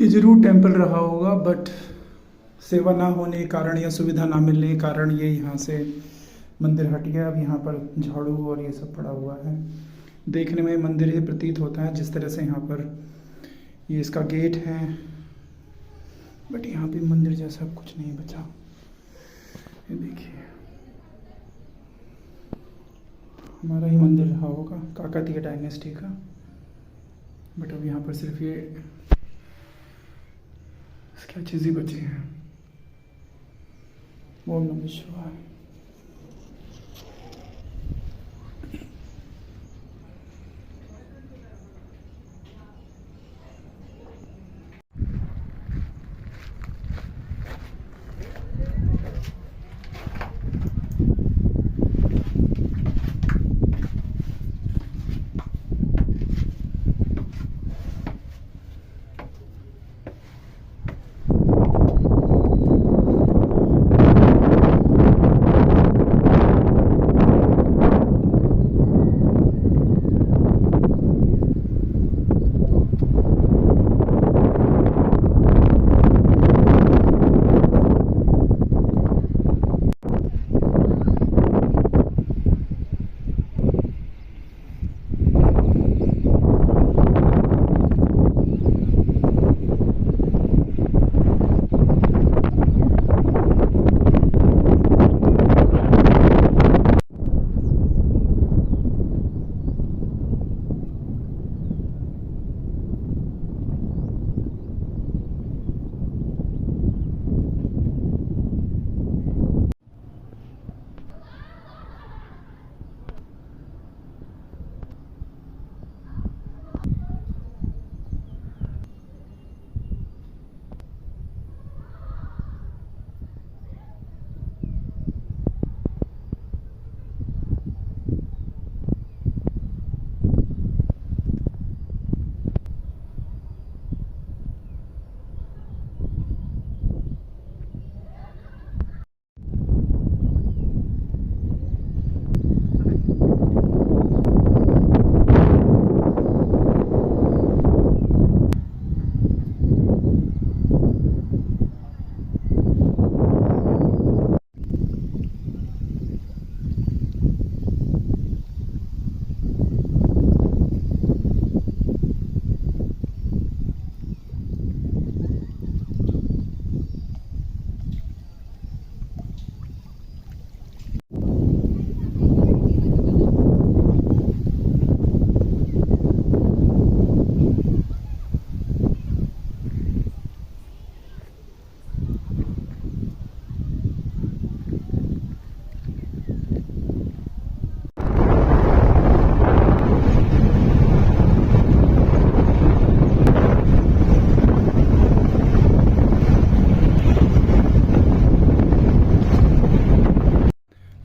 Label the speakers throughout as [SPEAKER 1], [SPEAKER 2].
[SPEAKER 1] ये ज़रूर टेम्पल रहा होगा, बट सेवा ना होने के कारण या सुविधा ना मिलने के कारण ये यहाँ से मंदिर हट गया। अब यहाँ पर झाड़ू और ये सब पड़ा हुआ है। देखने में मंदिर ही प्रतीत होता है, जिस तरह से यहाँ पर ये इसका गेट है, बट यहाँ पे मंदिर जैसा कुछ नहीं बचा। ये देखिए, हमारा ही मंदिर रहा होगा काकतीय डायनेस्टी का, बट अब यहाँ पर सिर्फ ये क्या चीज़ ही बची है। ओम नमः शिवाय।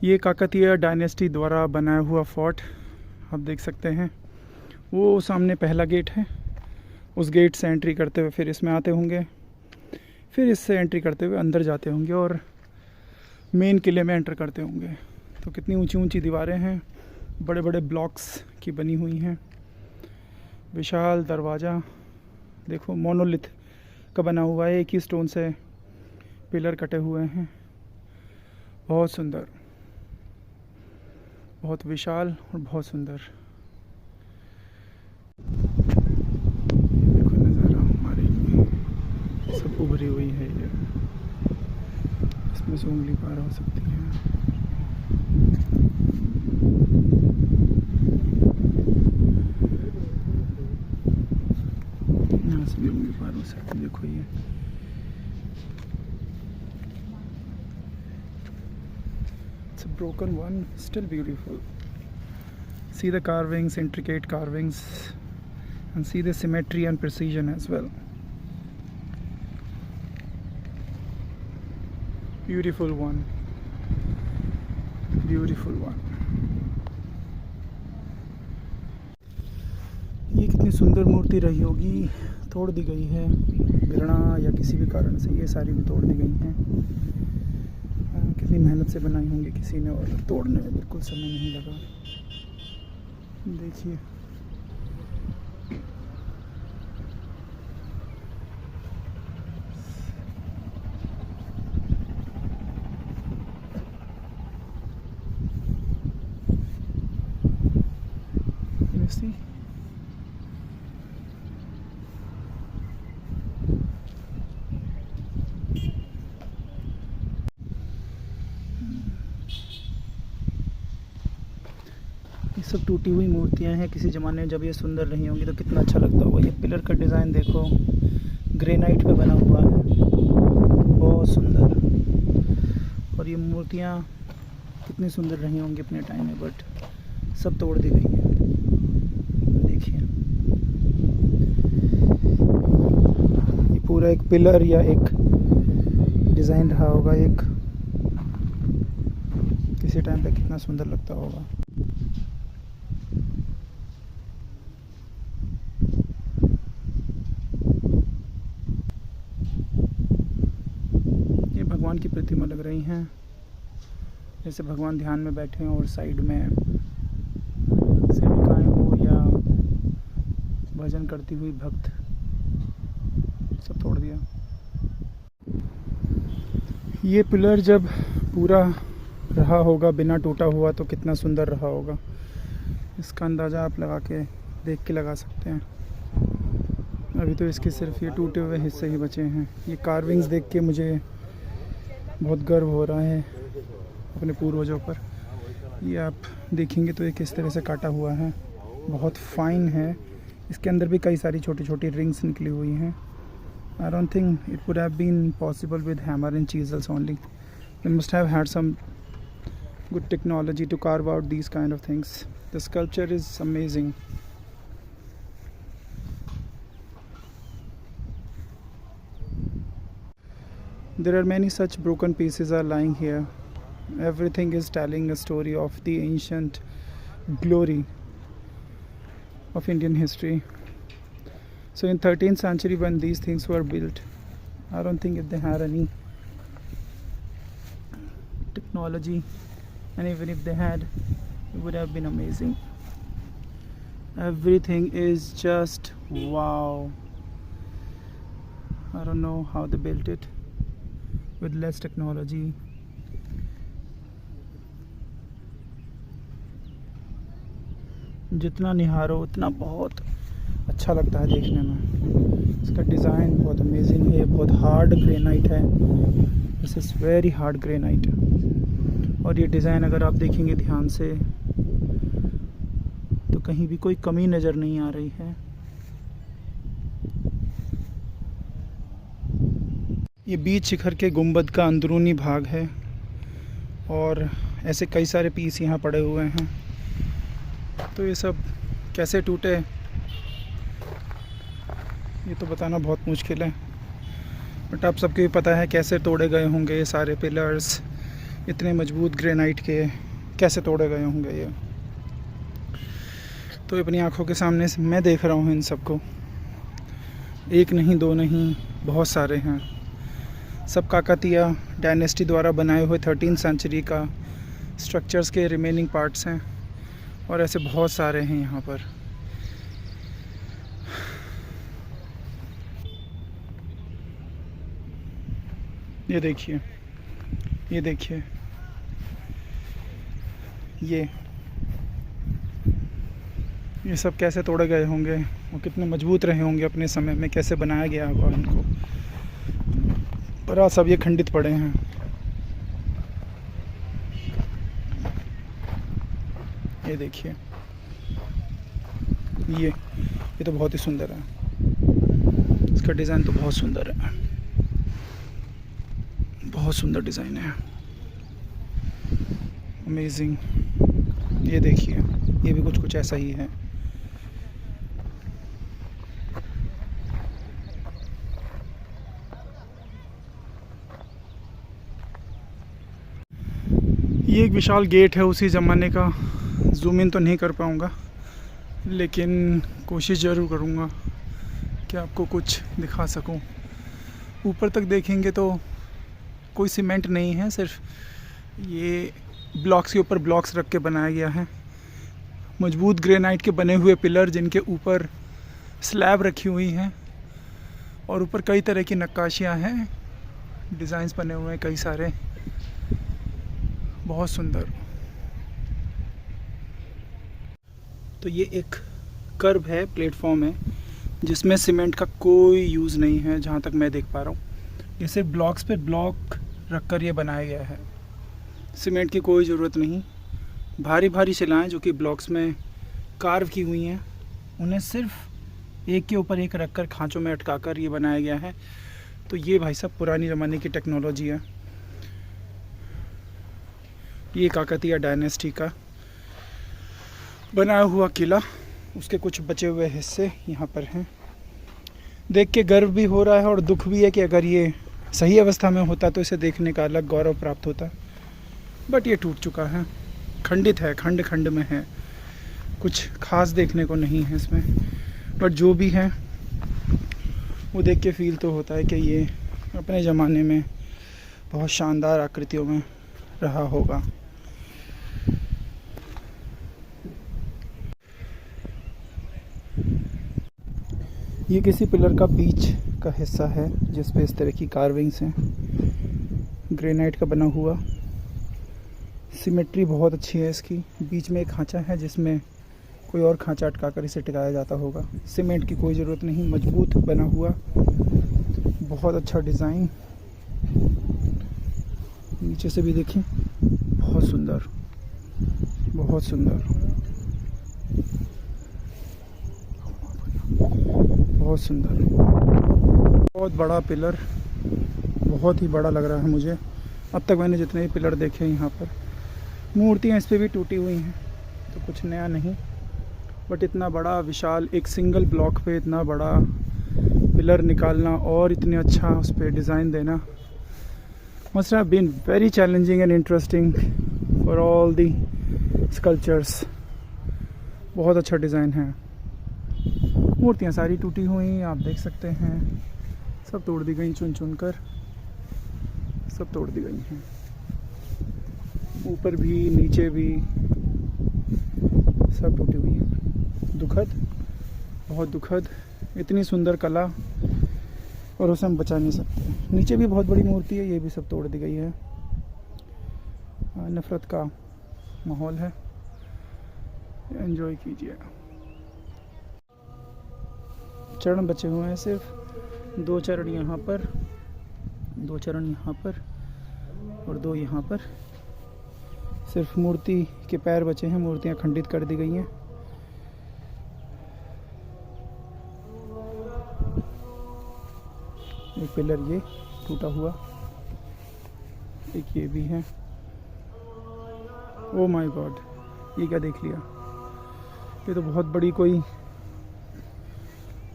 [SPEAKER 1] ये काकतीय डायनेस्टी द्वारा बनाया हुआ फोर्ट आप देख सकते हैं। वो सामने पहला गेट है, उस गेट से एंट्री करते हुए फिर इसमें आते होंगे, फिर इससे एंट्री करते हुए अंदर जाते होंगे और मेन किले में एंटर करते होंगे। तो कितनी ऊंची ऊंची दीवारें हैं, बड़े बड़े ब्लॉक्स की बनी हुई हैं। विशाल दरवाज़ा देखो, मोनोलिथ का बना हुआ है, एक ही स्टोन से पिलर कटे हुए हैं बहुत सुंदर, बहुत विशाल और बहुत सुंदर। देखो नज़ारा हमारी सब उभरी हुई है ये, इसमें से उंगली पार हो सकती है। यहाँ से भी उंगली पार हो सकती है। देखो ये it's a broken one, still beautiful. See the carvings, intricate carvings, and see the symmetry and precision as well. Beautiful one, beautiful one. ये कितनी सुंदर मूर्ति रही होगी, तोड़ दी गई है गिरना या किसी भी कारण से, ये सारी भी तोड़ दी गई हैं। कितनी मेहनत से बनाई होंगी किसी ने, और तोड़ने में बिल्कुल समय नहीं लगा। देखिए see ये सब टूटी हुई मूर्तियां हैं किसी ज़माने में, जब ये सुंदर रही होंगी तो कितना अच्छा लगता होगा। ये पिलर का डिज़ाइन देखो, ग्रेनाइट पे बना हुआ है, बहुत सुंदर। और ये मूर्तियां कितनी सुंदर रही होंगी अपने टाइम में, बट सब तोड़ दी गई हैं। देखिए ये पूरा एक पिलर या एक डिज़ाइन रहा होगा, एक किसी टाइम पे कितना सुंदर लगता होगा। भगवान की प्रतिमा लग रही हैं, जैसे भगवान ध्यान में बैठे हैं और साइड में सेविकाएं हो या भजन करती हुई भक्त। सब तोड़ दिया। ये पिलर जब पूरा रहा होगा बिना टूटा हुआ तो कितना सुंदर रहा होगा, इसका अंदाज़ा आप लगा के देख के लगा सकते हैं। अभी तो इसके सिर्फ ये टूटे हुए हिस्से ही बचे हैं। ये कार्विंग्स देख के मुझे बहुत गर्व हो रहा है अपने पूर्वजों पर। ये आप देखेंगे तो ये किस तरह से काटा हुआ है, बहुत फाइन है। इसके अंदर भी कई सारी छोटी छोटी रिंग्स निकली हुई हैं। I don't think it would have been possible with hammer and chisels only. They must have had some good technology to carve out these kind of things. The sculpture is amazing. There are many such broken pieces are lying here. Everything is telling a story of the ancient glory of Indian history. So in 13th century when these things were built, I don't think if they had any technology, and even if they had, it would have been amazing. Everything is just wow. I don't know how they built it with less technology. जितना निहारो उतना बहुत अच्छा लगता है देखने में। इसका design बहुत अमेजिंग है, बहुत हार्ड ग्रेनाइट है, this is very hard granite. और ये डिज़ाइन अगर आप देखेंगे ध्यान से तो कहीं भी कोई कमी नज़र नहीं आ रही है। ये बीच शिखर के गुंबद का अंदरूनी भाग है और ऐसे कई सारे पीस यहाँ पड़े हुए हैं। तो ये सब कैसे टूटे ये तो बताना बहुत मुश्किल है, बट आप सबको भी पता है कैसे तोड़े गए होंगे ये सारे पिलर्स। इतने मजबूत ग्रेनाइट के कैसे तोड़े गए होंगे ये। तो अपनी आंखों के सामने से मैं देख रहा हूँ इन सबको, एक नहीं दो नहीं बहुत सारे हैं। सब काकतीय डायनेस्टी द्वारा बनाए हुए 13th सेंचुरी का स्ट्रक्चर्स के रिमेनिंग पार्ट्स हैं और ऐसे बहुत सारे हैं यहाँ पर। ये देखिए, ये देखिए, ये सब कैसे तोड़े गए होंगे, वो कितने मजबूत रहे होंगे अपने समय में, कैसे बनाया गया होगा इनको, पर सब ये खंडित पड़े हैं। ये देखिए, ये तो बहुत ही सुंदर है, इसका डिज़ाइन तो बहुत सुंदर है, बहुत सुंदर डिज़ाइन है, अमेजिंग। ये देखिए, ये भी कुछ ऐसा ही है। ये एक विशाल गेट है उसी ज़माने का, जूम इन तो नहीं कर पाऊँगा, लेकिन कोशिश ज़रूर करूँगा कि आपको कुछ दिखा सकूँ। ऊपर तक देखेंगे तो कोई सीमेंट नहीं है, सिर्फ ये ब्लॉक्स के ऊपर ब्लॉक्स रख के बनाया गया है। मजबूत ग्रेनाइट के बने हुए पिलर जिनके ऊपर स्लैब रखी हुई हैं, और ऊपर कई तरह की नक्काशियाँ हैं, डिज़ाइंस बने हुए हैं कई सारे, बहुत सुंदर। तो ये एक कर्व है, प्लेटफॉर्म है, जिसमें सीमेंट का कोई यूज़ नहीं है जहाँ तक मैं देख पा रहा हूँ। ये सिर्फ ब्लॉक्स पे ब्लॉक रखकर ये बनाया गया है, सीमेंट की कोई ज़रूरत नहीं। भारी भारी शिलाएँ जो कि ब्लॉक्स में कार्व की हुई हैं, उन्हें सिर्फ एक के ऊपर एक रखकर खांचों में अटकाकर ये बनाया गया है। तो ये भाई साहब पुरानी ज़माने की टेक्नोलॉजी है। ये काकतीय डायनेस्टी का बनाया हुआ किला, उसके कुछ बचे हुए हिस्से यहाँ पर हैं। देख के गर्व भी हो रहा है और दुख भी है कि अगर ये सही अवस्था में होता तो इसे देखने का अलग गौरव प्राप्त होता, बट ये टूट चुका है, खंडित है, खंड खंड में है, कुछ खास देखने को नहीं है इसमें। बट जो भी है वो देख के फील तो होता है कि ये अपने ज़माने में बहुत शानदार आकृतियों में रहा होगा। ये किसी पिलर का बीच का हिस्सा है जिस पे इस तरह की कार्विंग्स हैं, ग्रेनाइट का बना हुआ। सिमेट्री बहुत अच्छी है इसकी। बीच में एक खांचा है जिसमें कोई और खांचा अटकाकर इसे टिकाया जाता होगा। सीमेंट की कोई ज़रूरत नहीं, मजबूत बना हुआ, बहुत अच्छा डिज़ाइन। नीचे से भी देखें, बहुत सुंदर, बहुत सुंदर, बहुत सुंदर। बहुत बड़ा पिलर, बहुत ही बड़ा लग रहा है मुझे। अब तक मैंने जितने भी पिलर देखे हैं यहाँ पर, मूर्तियाँ इस पर भी टूटी हुई हैं, तो कुछ नया नहीं। बट इतना बड़ा विशाल एक सिंगल ब्लॉक पे इतना बड़ा पिलर निकालना और इतने अच्छा उस पर डिज़ाइन देना must have been very challenging and interesting for all the sculptures। बहुत अच्छा डिज़ाइन है। मूर्तियाँ सारी टूटी हुई आप देख सकते हैं, सब तोड़ दी गई, चुन चुन कर सब तोड़ दी गई हैं। ऊपर भी नीचे भी सब टूटी हुई है। दुखद, बहुत दुखद। इतनी सुंदर कला और उसे हम बचा नहीं सकते। नीचे भी बहुत बड़ी मूर्ति है, ये भी सब तोड़ दी गई है। नफ़रत का माहौल है, एंजॉय कीजिए। चरण बचे हुए हैं, सिर्फ 2 चरण यहाँ पर, 2 चरण यहाँ पर और 2 यहाँ पर। सिर्फ मूर्ति के पैर बचे हैं, मूर्तियाँ खंडित कर दी गई हैं। एक पिलर ये टूटा हुआ, एक ये भी है। ओ माय गॉड, ये क्या देख लिया? ये तो बहुत बड़ी कोई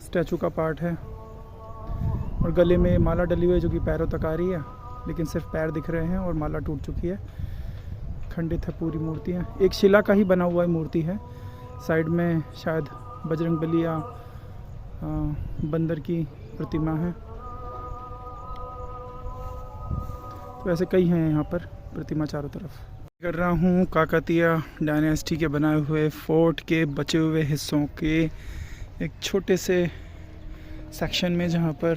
[SPEAKER 1] स्टैचू का पार्ट है और गले में माला डली हुई है जो कि पैरों तक आ रही है, लेकिन सिर्फ पैर दिख रहे हैं और माला टूट चुकी है। खंडित है पूरी मूर्तियाँ। एक शिला का ही बना हुआ मूर्ति है, साइड में शायद बजरंगबली या बंदर की प्रतिमा है। तो ऐसे कई हैं यहाँ पर प्रतिमा चारों तरफ। कर रहा हूँ काकतीय डायनेस्टी के बनाए हुए फोर्ट के बचे हुए हिस्सों के एक छोटे से सेक्शन में, जहाँ पर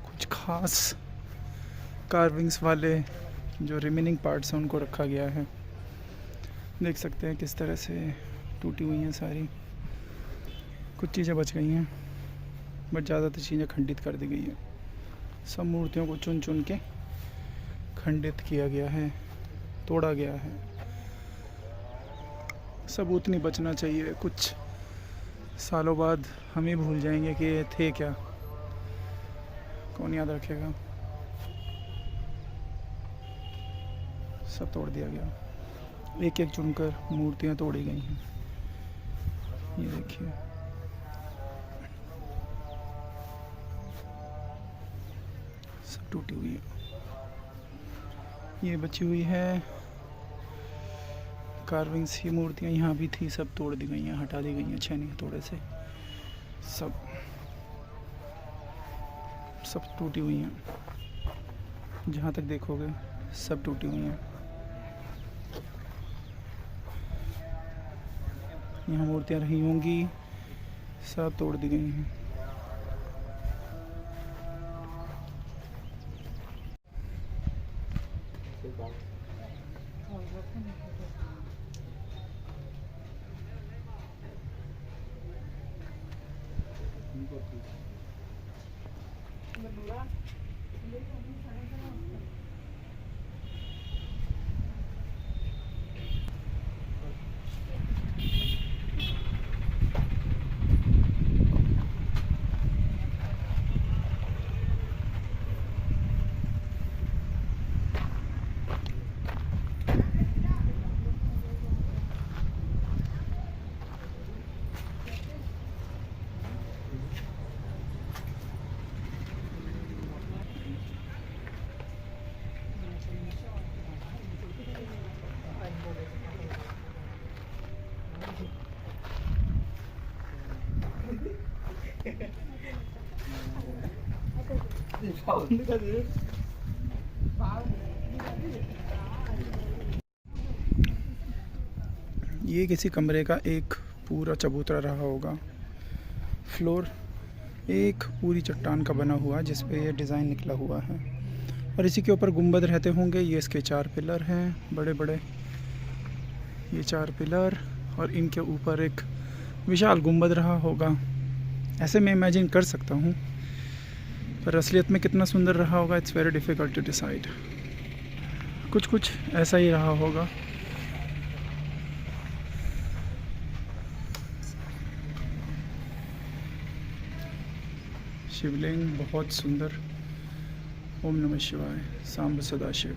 [SPEAKER 1] कुछ खास कार्विंग्स वाले जो रिमेनिंग पार्ट्स हैं उनको रखा गया है। देख सकते हैं किस तरह से टूटी हुई हैं सारी। कुछ चीज़ें बच गई हैं बट ज़्यादातर चीज़ें खंडित कर दी गई है। सब मूर्तियों को चुन चुन के खंडित किया गया है, तोड़ा गया है। सबूत नहीं बचना चाहिए। कुछ सालों बाद हम ही भूल जाएंगे कि ये थे क्या, कौन याद रखेगा। सब तोड़ दिया गया, एक एक चुनकर मूर्तियां तोड़ी गई हैं। ये देखिए, सब टूटी हुई है। ये बची हुई है कार्विंग्स की मूर्तियाँ यहाँ भी थी, सब तोड़ दी गई हैं, हटा दी गई हैं छेनी हथौड़े से। सब टूटी हुई हैं, जहाँ तक देखोगे सब टूटी हुई हैं। यहाँ मूर्तियाँ रही होंगी, सब तोड़ दी गई हैं। ये किसी कमरे का एक पूरा चबूतरा रहा होगा। फ्लोर एक पूरी चट्टान का बना हुआ जिस पे ये डिज़ाइन निकला हुआ है और इसी के ऊपर गुंबद रहते होंगे। ये इसके 4 पिलर हैं बड़े बड़े, ये 4 पिलर और इनके ऊपर एक विशाल गुंबद रहा होगा। ऐसे मैं इमेजिन कर सकता हूँ, पर असलियत में कितना सुंदर रहा होगा it's very difficult to decide. कुछ ऐसा ही रहा होगा। शिवलिंग बहुत सुंदर। ओम नमः शिवाय, सांब सदाशिव।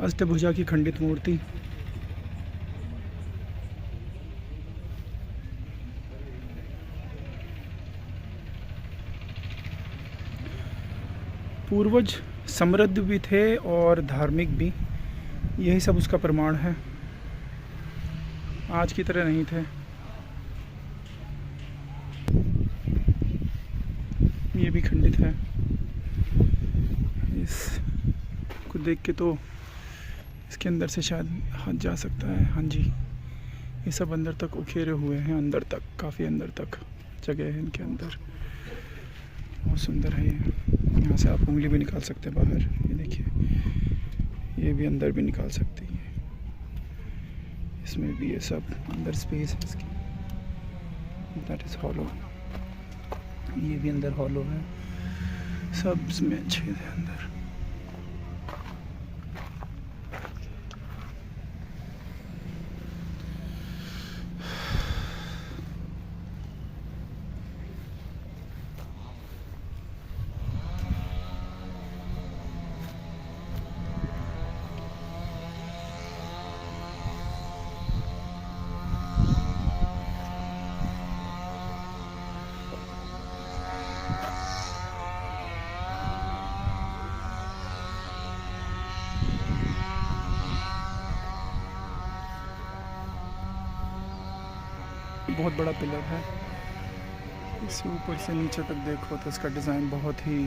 [SPEAKER 1] अष्टभुजा की खंडित मूर्ति। पूर्वज समृद्ध भी थे और धार्मिक भी, यही सब उसका प्रमाण है। आज की तरह नहीं थे। ये भी खंडित है। इसको देख के तो इसके अंदर से शायद हाथ जा सकता है। हाँ जी, ये सब अंदर तक उखेरे हुए हैं, अंदर तक, काफ़ी अंदर तक जगह है इनके अंदर। बहुत सुंदर है ये। यहाँ से आप उंगली भी निकाल सकते हैं बाहर। ये देखिए, ये भी अंदर भी निकाल सकते हैं। इसमें भी ये सब अंदर स्पेस है इसकी। That is hollow. ये भी अंदर हॉलो है, सब इसमें छेद है अंदर। बहुत बड़ा पिलर है। इसे ऊपर से नीचे तक देखो तो इसका डिज़ाइन बहुत ही